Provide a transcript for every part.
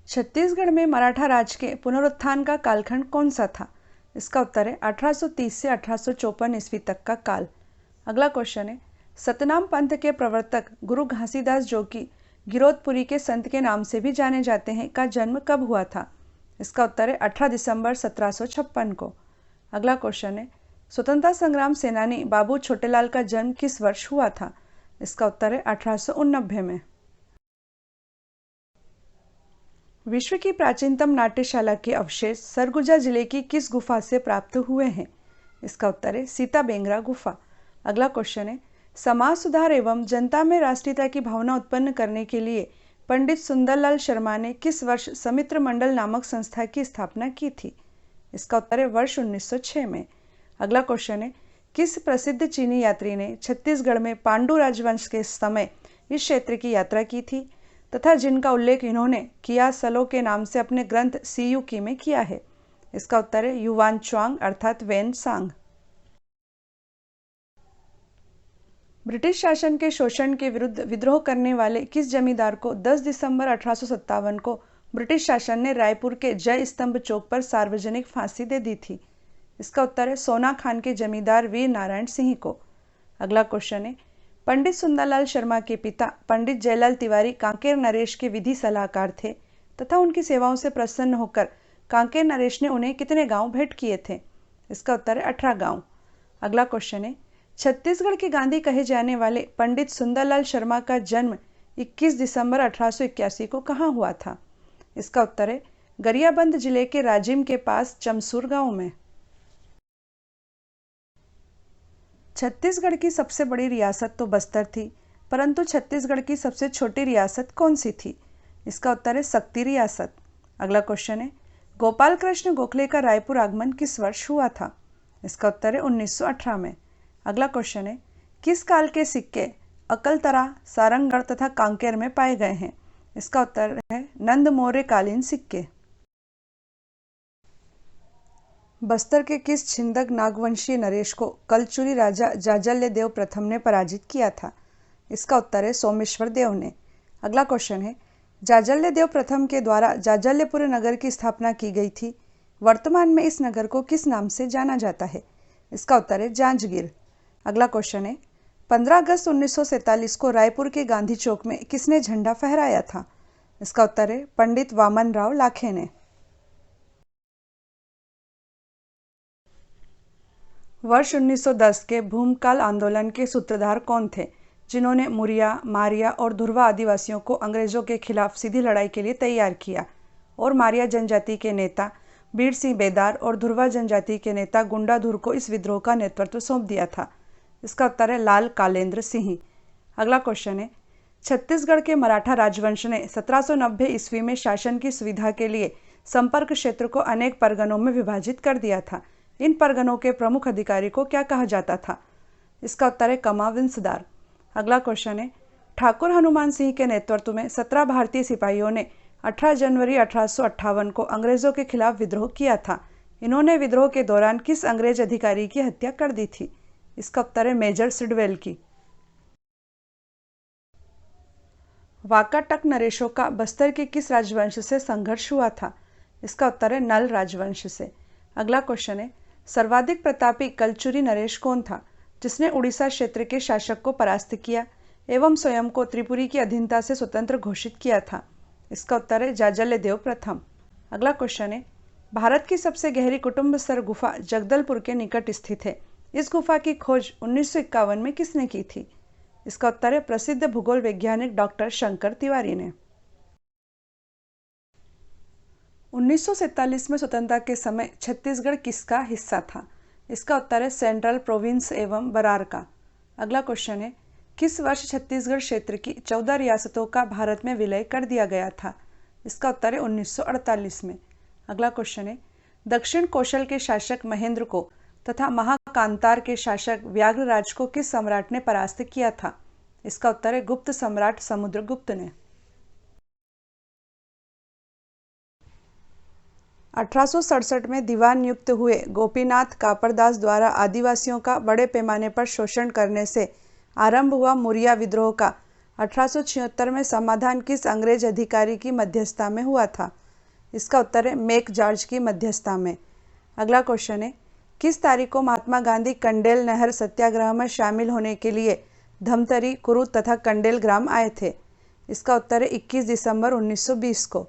छत्तीसगढ़ में मराठा राज के पुनरुत्थान का कालखंड कौन सा था? इसका उत्तर है 1830 से 1854 ईस्वी तक का काल। अगला क्वेश्चन है, सतनाम पंथ के प्रवर्तक गुरु घासीदास, जो कि गिरौदपुरी के संत के नाम से भी जाने जाते हैं, का जन्म कब हुआ था? इसका उत्तर है 18 दिसंबर 1756 को। अगला क्वेश्चन है, स्वतंत्रता संग्राम सेनानी बाबू छोटेलाल का जन्म किस वर्ष हुआ था? इसका उत्तर है 1889 में। विश्व की प्राचीनतम नाट्यशाला के अवशेष सरगुजा जिले की किस गुफा से प्राप्त हुए हैं? इसका उत्तर है सीता बेंगरा गुफा। अगला क्वेश्चन है, समाज सुधार एवं जनता में राष्ट्रीयता की भावना उत्पन्न करने के लिए पंडित सुंदरलाल शर्मा ने किस वर्ष समित्र मंडल नामक संस्था की स्थापना की थी? इसका उत्तर है वर्ष 1906 में। अगला क्वेश्चन है, किस प्रसिद्ध चीनी यात्री ने छत्तीसगढ़ में पांडु राजवंश के समय इस क्षेत्र की यात्रा की थी तथा जिनका उल्लेख इन्होंने किया सलो के नाम से अपने ग्रंथ सीयूकी में किया है? इसका उत्तर है युवान च्वांग अर्थात वेन सांग। ब्रिटिश शासन के शोषण के विरुद्ध विद्रोह करने वाले किस जमींदार को 10 दिसंबर 1857 को ब्रिटिश शासन ने रायपुर के जय स्तंभ चौक पर सार्वजनिक फांसी दे दी थी? इसका उत्तर है सोना खान के जमींदार वीर नारायण सिंह को। अगला क्वेश्चन है, पंडित सुंदरलाल शर्मा के पिता पंडित जयलाल तिवारी कांकेर नरेश के विधि सलाहकार थे तथा उनकी सेवाओं से प्रसन्न होकर कांकेर नरेश ने उन्हें कितने गांव भेंट किए थे? इसका उत्तर है 18 गांव। अगला क्वेश्चन है, छत्तीसगढ़ के गांधी कहे जाने वाले पंडित सुंदरलाल शर्मा का जन्म 21 दिसंबर 1881 को कहाँ हुआ था? इसका उत्तर है गरियाबंद जिले के राजिम के पास चमसूर गांव में। छत्तीसगढ़ की सबसे बड़ी रियासत तो बस्तर थी, परंतु छत्तीसगढ़ की सबसे छोटी रियासत कौन सी थी? इसका उत्तर है सक्ती रियासत। अगला क्वेश्चन है, गोपाल कृष्ण गोखले का रायपुर आगमन किस वर्ष हुआ था? इसका उत्तर है 1918 में। अगला क्वेश्चन है, किस काल के सिक्के अकलतरा, सारंगढ़ तथा कांकेर में पाए गए हैं? इसका उत्तर है नंद मौर्य कालीन सिक्के। बस्तर के किस छिंदक नागवंशीय नरेश को कलचुरी राजा जाजल्य देव प्रथम ने पराजित किया था? इसका उत्तर है सोमेश्वर देव ने। अगला क्वेश्चन है, जाजल्य देव प्रथम के द्वारा जाजल्यपुर नगर की स्थापना की गई थी। वर्तमान में इस नगर को किस नाम से जाना जाता है? इसका उत्तर है जांजगीर। अगला क्वेश्चन है, 15 अगस्त 1947 को रायपुर के गांधी चौक में किसने झंडा फहराया था? इसका उत्तर है पंडित वामन राव लाखे ने। वर्ष 1910 के भूमकाल आंदोलन के सूत्रधार कौन थे, जिन्होंने मुरिया, मारिया और धुरवा आदिवासियों को अंग्रेजों के खिलाफ सीधी लड़ाई के लिए तैयार किया और मारिया जनजाति के नेता बीर सिंह बेदार और धुरवा जनजाति के नेता गुंडाधुर को इस विद्रोह का नेतृत्व सौंप दिया था? इसका उत्तर है लाल कालेंद्र सिंह। अगला क्वेश्चन है, छत्तीसगढ़ के मराठा राजवंश ने 1790 ईस्वी में शासन की सुविधा के लिए संपर्क क्षेत्र को अनेक परगनों में विभाजित कर दिया था। इन परगनों के प्रमुख अधिकारी को क्या कहा जाता था? इसका उत्तर है कमाविंसदार। अगला क्वेश्चन है, ठाकुर हनुमान सिंह के नेतृत्व में 17 भारतीय सिपाहियों ने 18 जनवरी 1858 को अंग्रेजों के खिलाफ विद्रोह किया था। इन्होंने विद्रोह के दौरान किस अंग्रेज अधिकारी की हत्या कर दी थी? इसका उत्तर है मेजर सिडवेल की। वाकाटक नरेशों का बस्तर के किस राजवंश से संघर्ष हुआ था? इसका उत्तर है नल राजवंश से। अगला क्वेश्चन है, सर्वाधिक प्रतापी कलचुरी नरेश कौन था, जिसने उड़ीसा क्षेत्र के शासक को परास्त किया एवं स्वयं को त्रिपुरी की अधीनता से स्वतंत्र घोषित किया था? इसका उत्तर है जाजल्य देव प्रथम। अगला क्वेश्चन है, भारत की सबसे गहरी कुटुम्ब स्तर गुफा जगदलपुर के निकट स्थित है। इस गुफा की खोज 1951 में किसने की थी? इसका उत्तर है प्रसिद्ध भूगोल वैज्ञानिक डॉक्टर शंकर तिवारी ने। 1947 में स्वतंत्रता के समय छत्तीसगढ़ किसका हिस्सा था? इसका उत्तर है सेंट्रल प्रोविंस एवं बरार का। अगला क्वेश्चन है, किस वर्ष छत्तीसगढ़ क्षेत्र की 14 रियासतों का भारत में विलय कर दिया गया था? इसका उत्तर है 1948 में। अगला क्वेश्चन है, दक्षिण कौशल के शासक महेंद्र को तथा महाकांतार के शासक व्याघ्रराज को किस सम्राट ने परास्त किया था? इसका उत्तर है गुप्त सम्राट समुद्रगुप्त ने। 1867 में दीवान नियुक्त हुए गोपीनाथ कापड़दास द्वारा आदिवासियों का बड़े पैमाने पर शोषण करने से आरंभ हुआ मुरिया विद्रोह का 1876 में समाधान किस अंग्रेज अधिकारी की मध्यस्थता में हुआ था? इसका उत्तर है मैक जॉर्ज की मध्यस्थता में। अगला क्वेश्चन है, किस तारीख को महात्मा गांधी कंडेल नहर सत्याग्रह में शामिल होने के लिए धमतरी, कुरुद तथा कंडेल ग्राम आए थे? इसका उत्तर है 21 दिसंबर 1920 को।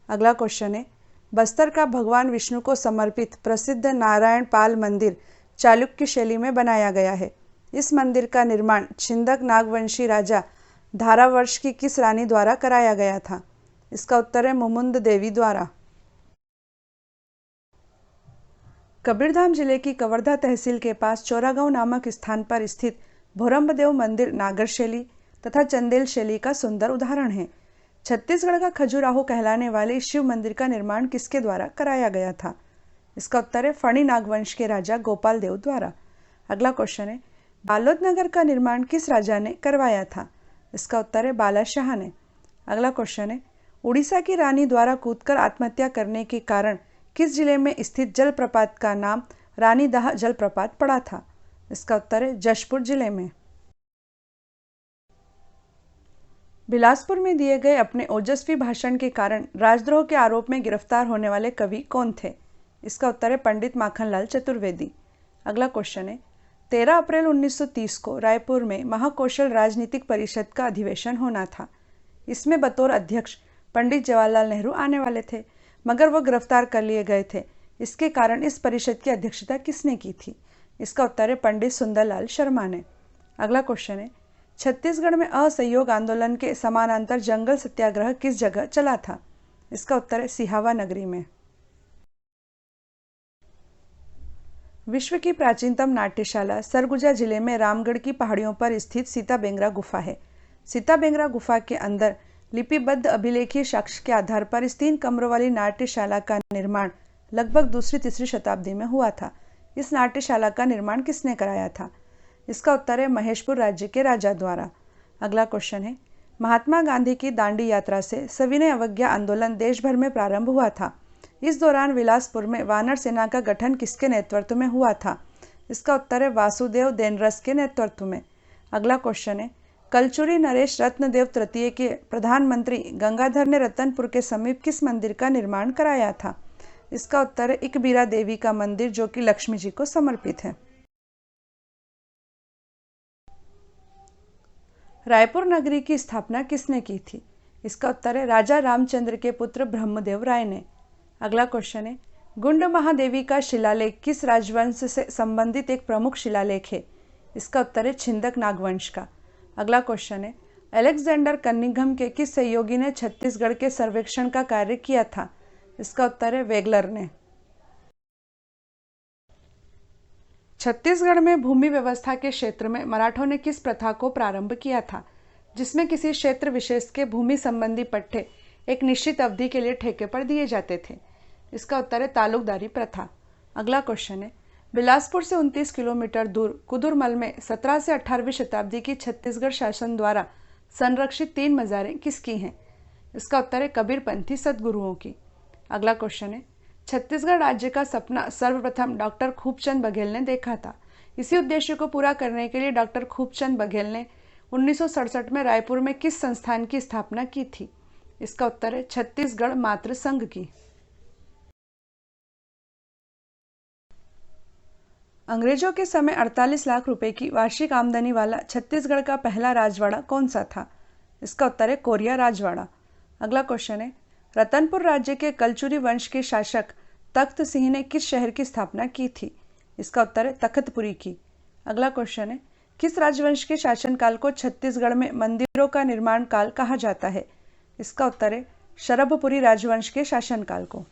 अगला क्वेश्चन है, बस्तर का भगवान विष्णु को समर्पित प्रसिद्ध नारायण पाल मंदिर चालुक्य शैली में बनाया गया है। इस मंदिर का निर्माण छिंदक नागवंशी राजा धारावर्ष की किस रानी द्वारा कराया गया था? इसका उत्तर है मुमुंद देवी द्वारा। कबीरधाम जिले की कवर्धा तहसील के पास चौरागांव नामक स्थान पर स्थित भोरंबदेव मंदिर नागर शैली तथा चंदेल शैली का सुंदर उदाहरण है। छत्तीसगढ़ का खजुराहो कहलाने वाले शिव मंदिर का निर्माण किसके द्वारा कराया गया था? इसका उत्तर है फणी नागवंश के राजा गोपाल देव द्वारा। अगला क्वेश्चन है, बालोद नगर का निर्माण किस राजा ने करवाया था? इसका उत्तर है बालाशाह ने। अगला क्वेश्चन है, उड़ीसा की रानी द्वारा कूदकर आत्महत्या करने के कारण किस जिले में स्थित जलप्रपात का नाम रानीदाह जलप्रपात पड़ा था? इसका उत्तर है जशपुर जिले में। बिलासपुर में दिए गए अपने ओजस्वी भाषण के कारण राजद्रोह के आरोप में गिरफ्तार होने वाले कवि कौन थे? इसका उत्तर है पंडित माखनलाल चतुर्वेदी। अगला क्वेश्चन है, 13 अप्रैल 1930 को रायपुर में महाकौशल राजनीतिक परिषद का अधिवेशन होना था। इसमें बतौर अध्यक्ष पंडित जवाहरलाल नेहरू आने वाले थे, मगर वह गिरफ्तार कर लिए गए थे। इसके कारण इस परिषद की अध्यक्षता किसने की थी? इसका उत्तर है पंडित सुंदरलाल शर्मा ने। अगला क्वेश्चन है, छत्तीसगढ़ में असहयोग आंदोलन के समानांतर जंगल सत्याग्रह किस जगह चला था? इसका उत्तर है सिहावा नगरी में। विश्व की प्राचीनतम नाट्यशाला सरगुजा जिले में रामगढ़ की पहाड़ियों पर स्थित सीताबेंगरा गुफा है। सीताबेंगरा गुफा के अंदर लिपिबद्ध अभिलेखीय साक्ष्य के आधार पर इस 3 कमरों वाली नाट्यशाला का निर्माण लगभग 2री-3री शताब्दी में हुआ था। इस नाट्यशाला का निर्माण किसने कराया था? इसका उत्तर है महेशपुर राज्य के राजा द्वारा। अगला क्वेश्चन है, महात्मा गांधी की दांडी यात्रा से सविनय अवज्ञा आंदोलन देश भर में प्रारंभ हुआ था। इस दौरान बिलासपुर में वानर सेना का गठन किसके नेतृत्व में हुआ था? इसका उत्तर है वासुदेव देनरस के नेतृत्व में। अगला क्वेश्चन है, कलचुरी नरेश रत्नदेव तृतीय के प्रधानमंत्री गंगाधर ने रतनपुर के समीप किस मंदिर का निर्माण कराया था? इसका उत्तर है इकबीरा देवी का मंदिर, जो कि लक्ष्मी जी को समर्पित है। रायपुर नगरी की स्थापना किसने की थी? इसका उत्तर है राजा रामचंद्र के पुत्र ब्रह्मदेव राय ने। अगला क्वेश्चन है, गुंड महादेवी का शिलालेख किस राजवंश से संबंधित एक प्रमुख शिलालेख है? इसका उत्तर है छिंदक नागवंश का। अगला क्वेश्चन है, अलेक्जेंडर कनिंघम के किस सहयोगी ने छत्तीसगढ़ के सर्वेक्षण का कार्य किया था? इसका उत्तर है वेगलर ने। छत्तीसगढ़ में भूमि व्यवस्था के क्षेत्र में मराठों ने किस प्रथा को प्रारंभ किया था, जिसमें किसी क्षेत्र विशेष के भूमि संबंधी पट्टे एक निश्चित अवधि के लिए ठेके पर दिए जाते थे? इसका उत्तर है तालुकदारी प्रथा। अगला क्वेश्चन है, बिलासपुर से 29 किलोमीटर दूर कुदुरमल में 17 से 18वीं शताब्दी की छत्तीसगढ़ शासन द्वारा संरक्षित 3 मज़ारें किसकी हैं? इसका उत्तर है कबीरपंथी सद्गुरुओं की। अगला क्वेश्चन है, छत्तीसगढ़ राज्य का सपना सर्वप्रथम डॉक्टर खूबचंद बघेल ने देखा था। इसी उद्देश्य को पूरा करने के लिए डॉक्टर खूबचंद बघेल ने 1967 में रायपुर में किस संस्थान की स्थापना की थी? इसका उत्तर है छत्तीसगढ़ मातृ संघ की। अंग्रेजों के समय 48 लाख रुपए की वार्षिक आमदनी वाला छत्तीसगढ़ का पहला राजवाड़ा कौन सा था? इसका उत्तर है कोरिया राजवाड़ा। अगला क्वेश्चन है, रतनपुर राज्य के कलचुरी वंश के शासक तख्त सिंह ने किस शहर की स्थापना की थी? इसका उत्तर है तख्तपुरी की। अगला क्वेश्चन है, किस राजवंश के शासनकाल को छत्तीसगढ़ में मंदिरों का निर्माण काल कहा जाता है? इसका उत्तर है शरभपुरी राजवंश के शासनकाल को।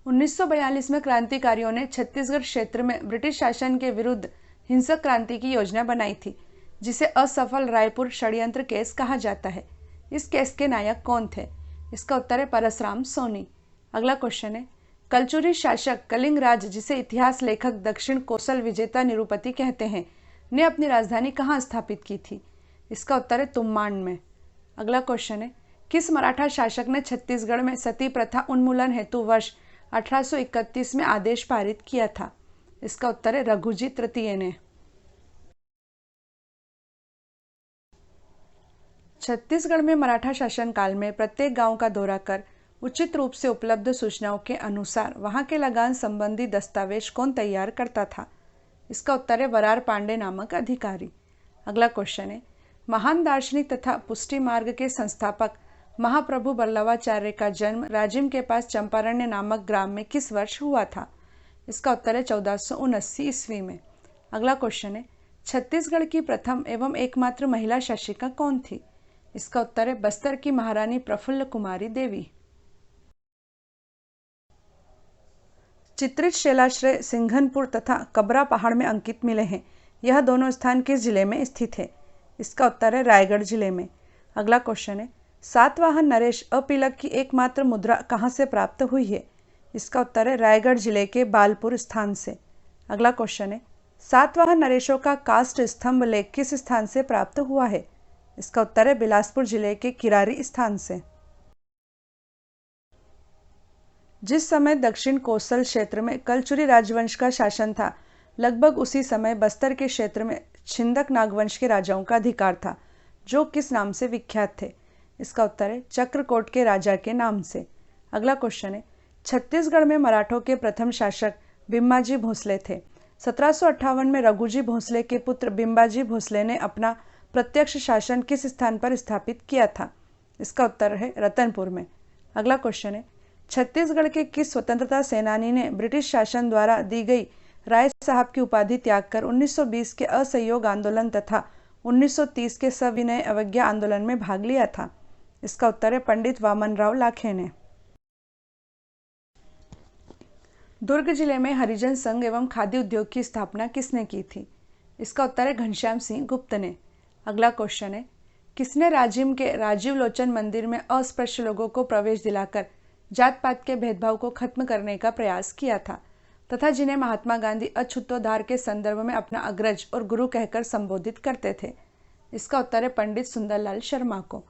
1942 में क्रांतिकारियों ने छत्तीसगढ़ क्षेत्र में ब्रिटिश शासन के विरुद्ध हिंसक क्रांति की योजना बनाई थी, जिसे असफल रायपुर षड्यंत्र केस कहा जाता है। इस केस के नायक कौन थे? इसका उत्तर है परसराम सोनी। अगला क्वेश्चन है, कलचुरी शासक कलिंगराज, जिसे इतिहास लेखक दक्षिण कोसल विजेता निरुपति कहते हैं, ने अपनी राजधानी कहाँ स्थापित की थी? इसका उत्तर है तुम्माण में। अगला क्वेश्चन है, किस मराठा शासक ने छत्तीसगढ़ में सती प्रथा उन्मूलन हेतु वर्ष 1831 में आदेश पारित किया था? इसका उत्तर है रघुजी तृतीय ने। छत्तीसगढ़ में मराठा शासनकाल में प्रत्येक गांव का दौरा कर उचित रूप से उपलब्ध सूचनाओं के अनुसार वहां के लगान संबंधी दस्तावेज कौन तैयार करता था? इसका उत्तर है वरार पांडे नामक अधिकारी। अगला क्वेश्चन है, महान दार्शनिक तथा पुष्टि मार्ग के संस्थापक महाप्रभु बल्लवाचार्य का जन्म राजिम के पास चंपारण्य नामक ग्राम में किस वर्ष हुआ था? इसका उत्तर है 1479 ईस्वी में। अगला क्वेश्चन है, छत्तीसगढ़ की प्रथम एवं एकमात्र महिला शासिका कौन थी? इसका उत्तर है बस्तर की महारानी प्रफुल्ल कुमारी देवी। चित्रित शैलाश्रय सिंघनपुर तथा कबरा पहाड़ में अंकित मिले हैं। यह दोनों स्थान किस जिले में स्थित है? इसका उत्तर है रायगढ़ जिले में। अगला क्वेश्चन है, सातवाहन नरेश अपीलक की एकमात्र मुद्रा कहाँ से प्राप्त हुई है? इसका उत्तर है रायगढ़ जिले के बालपुर स्थान से। अगला क्वेश्चन है, सातवाहन नरेशों का काष्ठ स्तंभ लेख किस स्थान से प्राप्त हुआ है? इसका उत्तर है बिलासपुर जिले के किरारी स्थान से। जिस समय दक्षिण कोसल क्षेत्र में कलचुरी राजवंश का शासन था, लगभग उसी समय बस्तर के क्षेत्र में छिंदक नागवंश के राजाओं का अधिकार था, जो किस नाम से विख्यात थे? इसका उत्तर है चक्रकोट के राजा के नाम से। अगला क्वेश्चन है, छत्तीसगढ़ में मराठों के प्रथम शासक बिम्बाजी भोसले थे। 1758 में रघुजी भोसले के पुत्र बिम्बाजी भोसले ने अपना प्रत्यक्ष शासन किस स्थान पर स्थापित किया था? इसका उत्तर है रतनपुर में। अगला क्वेश्चन है, छत्तीसगढ़ के किस स्वतंत्रता सेनानी ने ब्रिटिश शासन द्वारा दी गई राय साहब की उपाधि त्याग कर 1920 के असहयोग आंदोलन तथा 1930 के सविनय अवज्ञा आंदोलन में भाग लिया था? इसका उत्तर है पंडित वामनराव लाखे ने। दुर्ग जिले में हरिजन संघ एवं खादी उद्योग की स्थापना किसने की थी? इसका उत्तर है घनश्याम सिंह गुप्त ने। अगला क्वेश्चन है, किसने राजिम के राजीव लोचन मंदिर में अस्पृश्य लोगों को प्रवेश दिलाकर जात पात के भेदभाव को खत्म करने का प्रयास किया था तथा जिन्हें महात्मा गांधी अछूतोद्धार के संदर्भ में अपना अग्रज और गुरु कहकर संबोधित करते थे? इसका उत्तर है पंडित सुंदरलाल शर्मा को।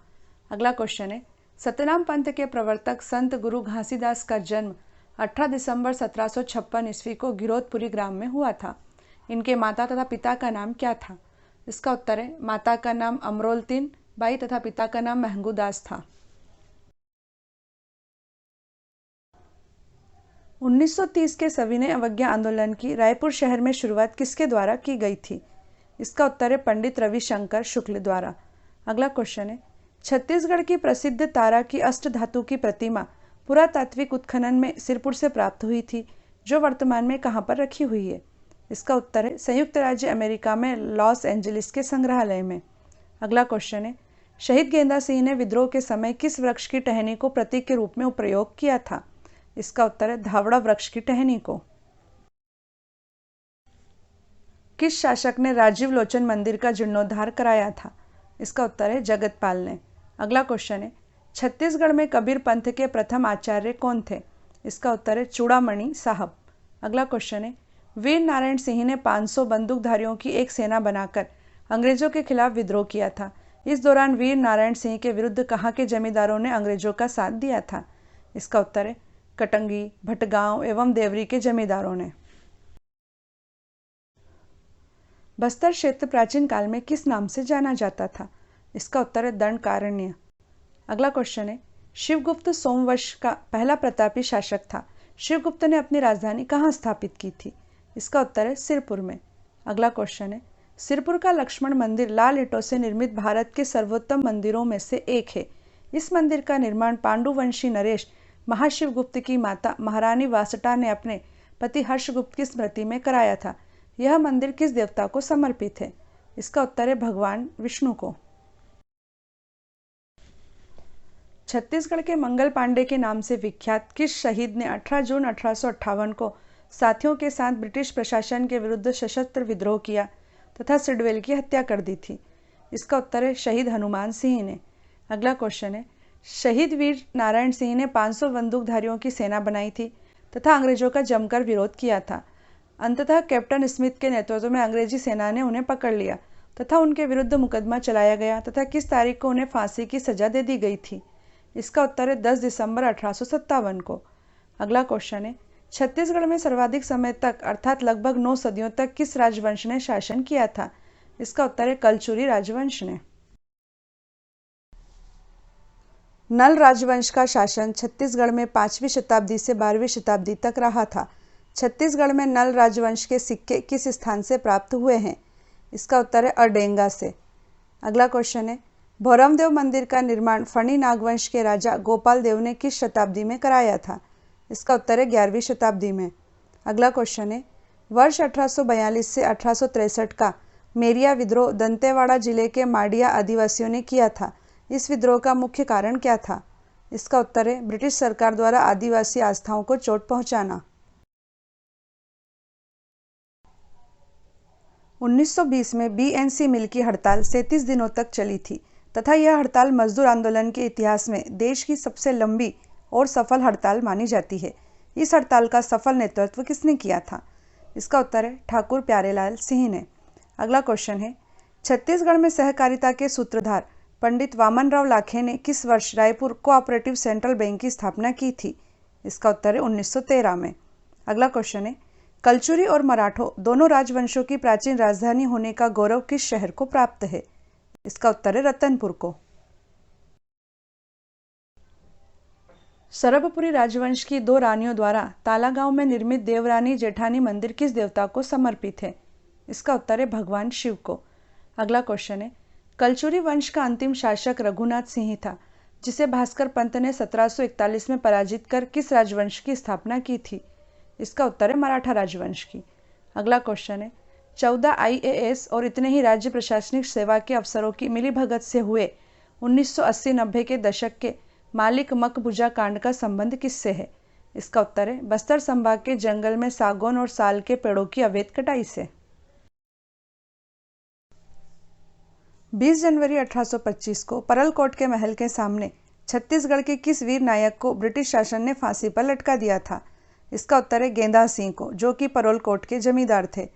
अगला क्वेश्चन है, सतनाम पंथ के प्रवर्तक संत गुरु घासीदास का जन्म 18 दिसंबर 1756 ईस्वी को गिरोधपुरी ग्राम में हुआ था। इनके माता तथा पिता का नाम क्या था? इसका उत्तर है माता का नाम अमरोलतीन बाई तथा पिता का नाम महंगूदास था। 1930 के सविनय अवज्ञा आंदोलन की रायपुर शहर में शुरुआत किसके द्वारा की गई थी? इसका उत्तर है पंडित रविशंकर शुक्ल द्वारा। अगला क्वेश्चन है, छत्तीसगढ़ की प्रसिद्ध तारा की अष्टधातु की प्रतिमा पुरातात्विक उत्खनन में सिरपुर से प्राप्त हुई थी, जो वर्तमान में कहाँ पर रखी हुई है? इसका उत्तर है संयुक्त राज्य अमेरिका में लॉस एंजलिस के संग्रहालय में। अगला क्वेश्चन है, शहीद गेंदा सिंह ने विद्रोह के समय किस वृक्ष की टहनी को प्रतीक के रूप में प्रयोग किया था? इसका उत्तर है धावड़ा वृक्ष की टहनी को। किस शासक ने राजीव लोचन मंदिर का जीर्णोद्धार कराया था? इसका उत्तर है जगतपाल ने। अगला क्वेश्चन है, छत्तीसगढ़ में कबीर पंथ के प्रथम आचार्य कौन थे? इसका उत्तर है चूड़ामणि साहब। अगला क्वेश्चन है, वीर नारायण सिंह ने 500 बंदूकधारियों की एक सेना बनाकर अंग्रेजों के खिलाफ विद्रोह किया था। इस दौरान वीर नारायण सिंह के विरुद्ध कहाँ के जमींदारों ने अंग्रेजों का साथ दिया था? इसका उत्तर है कटंगी, भटगांव एवं देवरी के जमींदारों ने। बस्तर क्षेत्र प्राचीन काल में किस नाम से जाना जाता था? इसका उत्तर है दंडकारण्य। अगला क्वेश्चन है, शिवगुप्त सोमवंश का पहला प्रतापी शासक था। शिवगुप्त ने अपनी राजधानी कहाँ स्थापित की थी? इसका उत्तर है सिरपुर में। अगला क्वेश्चन है, सिरपुर का लक्ष्मण मंदिर लाल ईंटों से निर्मित भारत के सर्वोत्तम मंदिरों में से एक है। इस मंदिर का निर्माण पांडुवंशी नरेश महाशिवगुप्त की माता महारानी वासटा ने अपने पति हर्षगुप्त की स्मृति में कराया था। यह मंदिर किस देवता को समर्पित है? इसका उत्तर है भगवान विष्णु को। छत्तीसगढ़ के मंगल पांडे के नाम से विख्यात किस शहीद ने 18 जून 1858 को साथियों के साथ ब्रिटिश प्रशासन के विरुद्ध सशस्त्र विद्रोह किया तथा सिडवेल की हत्या कर दी थी? इसका उत्तर है शहीद हनुमान सिंह ने। अगला क्वेश्चन है, शहीद वीर नारायण सिंह ने 500 बंदूकधारियों की सेना बनाई थी तथा अंग्रेजों का जमकर विरोध किया था। अंततः कैप्टन स्मिथ के नेतृत्व में अंग्रेजी सेना ने उन्हें पकड़ लिया तथा उनके विरुद्ध मुकदमा चलाया गया तथा किस तारीख को उन्हें फांसी की सजा दे दी गई थी? इसका उत्तर है 10 दिसंबर 1857 को। अगला क्वेश्चन है, छत्तीसगढ़ में सर्वाधिक समय तक अर्थात लगभग 9 सदियों तक किस राजवंश ने शासन किया था? इसका उत्तर है कलचुरी राजवंश ने। नल राजवंश का शासन छत्तीसगढ़ में 5वीं शताब्दी से 12वीं शताब्दी तक रहा था। छत्तीसगढ़ में नल राजवंश के सिक्के किस स्थान से प्राप्त हुए हैं? इसका उत्तर है अडेंगा से। अगला क्वेश्चन है, भौरमदेव मंदिर का निर्माण फणी नागवंश के राजा गोपाल देव ने किस शताब्दी में कराया था? इसका उत्तर है 11वीं शताब्दी में। अगला क्वेश्चन है, वर्ष 1842 से 1863 का मेरिया विद्रोह दंतेवाड़ा जिले के माडिया आदिवासियों ने किया था। इस विद्रोह का मुख्य कारण क्या था? इसका उत्तर है ब्रिटिश सरकार द्वारा आदिवासी आस्थाओं को चोट पहुंचाना। 1920 में बीएनसी मिल की हड़ताल 37 दिनों तक चली थी तथा यह हड़ताल मजदूर आंदोलन के इतिहास में देश की सबसे लंबी और सफल हड़ताल मानी जाती है। इस हड़ताल का सफल नेतृत्व किसने किया था? इसका उत्तर है ठाकुर प्यारेलाल सिंह ने। अगला क्वेश्चन है, छत्तीसगढ़ में सहकारिता के सूत्रधार पंडित वामनराव लाखे ने किस वर्ष रायपुर कोऑपरेटिव सेंट्रल बैंक की स्थापना की थी? इसका उत्तर है 1913 में। अगला क्वेश्चन है, कलचुरी और मराठों दोनों राजवंशों की प्राचीन राजधानी होने का गौरव किस शहर को प्राप्त है? इसका उत्तर है रतनपुर को। सरभपुरी राजवंश की 2 रानियों द्वारा तालागांव में निर्मित देवरानी जेठानी मंदिर किस देवता को समर्पित है? इसका उत्तर है भगवान शिव को। अगला क्वेश्चन है, कलचुरी वंश का अंतिम शासक रघुनाथ सिंह था जिसे भास्कर पंत ने 1741 में पराजित कर किस राजवंश की स्थापना की थी? इसका उत्तर है मराठा राजवंश की। अगला क्वेश्चन है, 14 आईएएस और इतने ही राज्य प्रशासनिक सेवा के अफसरों की मिलीभगत से हुए 1980-90 के दशक के मालिक मकबूजा कांड का संबंध किससे है? इसका उत्तर है बस्तर संभाग के जंगल में सागौन और साल के पेड़ों की अवैध कटाई से। 20 जनवरी 1825 को परलकोट के महल के सामने छत्तीसगढ़ के किस वीर नायक को ब्रिटिश शासन ने फांसी पर लटका दिया था? इसका उत्तर है गेंदा सिंह को, जो कि परलकोट के जमींदार थे।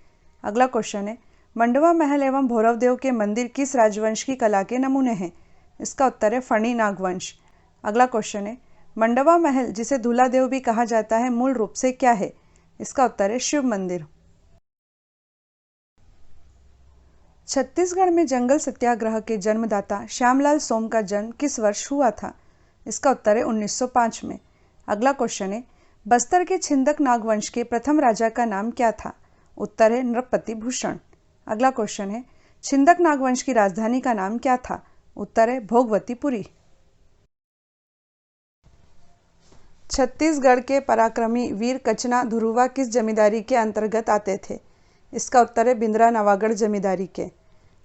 अगला क्वेश्चन है, मंडवा महल एवं भौरवदेव के मंदिर किस राजवंश की कला के नमूने हैं? इसका उत्तर है फणी नागवंश। अगला क्वेश्चन है, मंडवा महल जिसे धूलादेव भी कहा जाता है मूल रूप से क्या है? इसका उत्तर है शिव मंदिर। छत्तीसगढ़ में जंगल सत्याग्रह के जन्मदाता श्यामलाल सोम का जन्म किस वर्ष हुआ था? इसका उत्तर है 1905 में। अगला क्वेश्चन है, बस्तर के छिंदक नागवंश के प्रथम राजा का नाम क्या था? उत्तर है नृपति भूषण। अगला क्वेश्चन है, छिंदक नागवंश की राजधानी का नाम क्या था? उत्तर है भोगवतीपुरी। छत्तीसगढ़ के पराक्रमी वीर कचना धुरुवा किस जमींदारी के अंतर्गत आते थे? इसका उत्तर है बिंद्रा नवागढ़ जमींदारी के।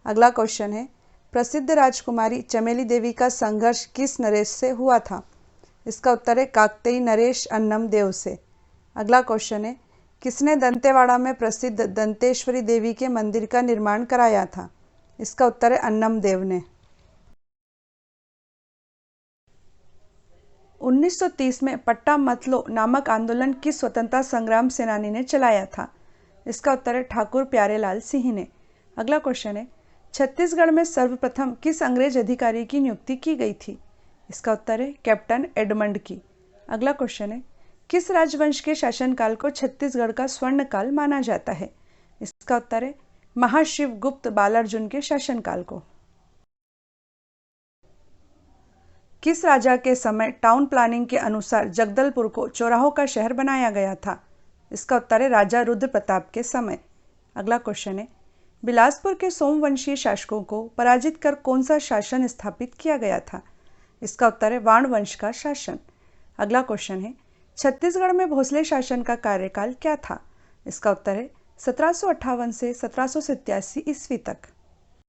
अगला क्वेश्चन है, प्रसिद्ध राजकुमारी चमेली देवी का संघर्ष किस नरेश से हुआ था? इसका उत्तर है काकतीय नरेश अन्नम देव से। अगला क्वेश्चन है, किसने दंतेवाड़ा में प्रसिद्ध दंतेश्वरी देवी के मंदिर का निर्माण कराया था? इसका उत्तर है अन्नम देव ने। 1930 में पट्टा मत लो नामक आंदोलन किस स्वतंत्रता संग्राम सेनानी ने चलाया था? इसका उत्तर है ठाकुर प्यारेलाल सिंह ने। अगला क्वेश्चन है, छत्तीसगढ़ में सर्वप्रथम किस अंग्रेज अधिकारी की नियुक्ति की गई थी? इसका उत्तर है कैप्टन एडमंड की। अगला क्वेश्चन है, किस राजवंश के शासनकाल को छत्तीसगढ़ का स्वर्ण काल माना जाता है? इसका उत्तर है महाशिवगुप्त बालार्जुन के शासनकाल को। किस राजा के समय टाउन प्लानिंग के अनुसार जगदलपुर को चौराहों का शहर बनाया गया था? इसका उत्तर है राजा रुद्र प्रताप के समय। अगला क्वेश्चन है, बिलासपुर के सोमवंशीय शासकों को पराजित कर कौन सा शासन स्थापित किया गया था? इसका उत्तर है वाण वंश का शासन। अगला क्वेश्चन है, छत्तीसगढ़ में भोसले शासन का कार्यकाल क्या था? इसका उत्तर है 1758 से 1787 ईस्वी तक।